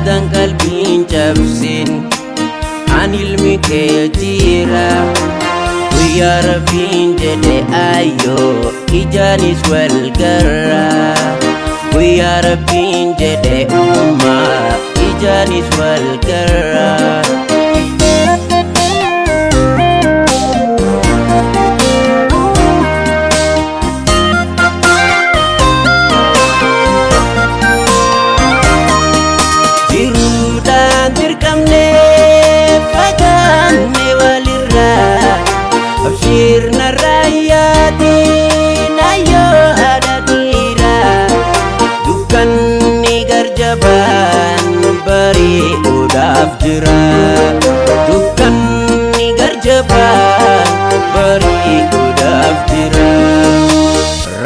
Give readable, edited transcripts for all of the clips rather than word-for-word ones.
yaadan qalbiin cabsin an ilmi kee jira guyyaa rabbiin jedhe ayyoo ijaanis wal garra guyyaa rabbiin jedhe ummaa ijaanis wal garra. Abshirna rayatin ayo ada dira dukanni garjaban bari udaf jira dukanni garjaban bari udaf jira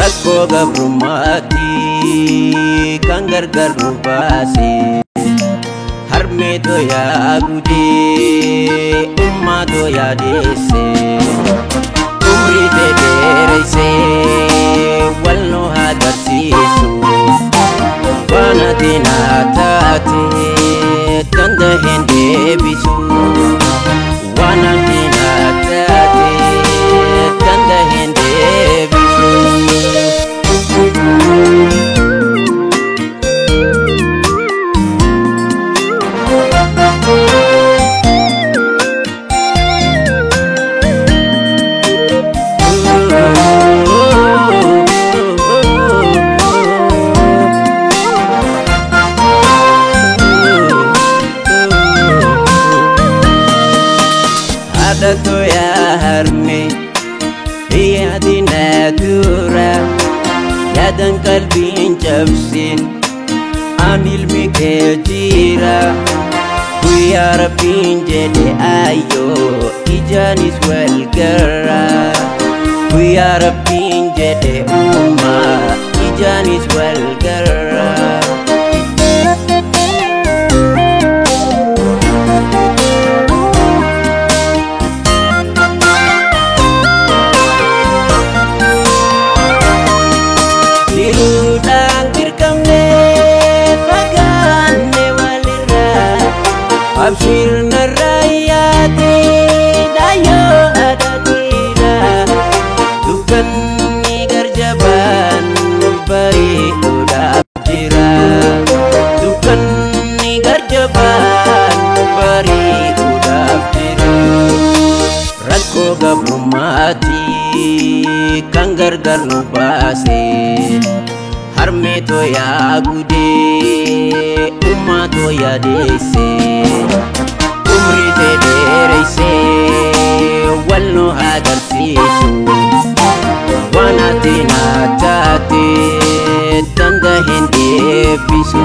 rakko gabrumati kan gargar nubasi harme to ya gude umma to ya dese umri te derese walno hagarsisu wana dinatati tanda hende bisu wana dinatati tanda hende bisu. Ada to ya harme iya dinatura yaadan qalbiin cabsin an ilmi kee jira guyyaa rabbiin jedhe ayyoo ijaanis wal garra guyyaa rabbiin jedhe ummaa ijaanis wal garra. Abshirna rayatin ayo ada dira dukanni garjaban bari udaf jira dukanni garjaban bari udaf jira rakko gabrumati kan gargar nubase harme to ya gude umma to ya dese umri te derese walno hagarsisu wana dinatati tanda hende bisu.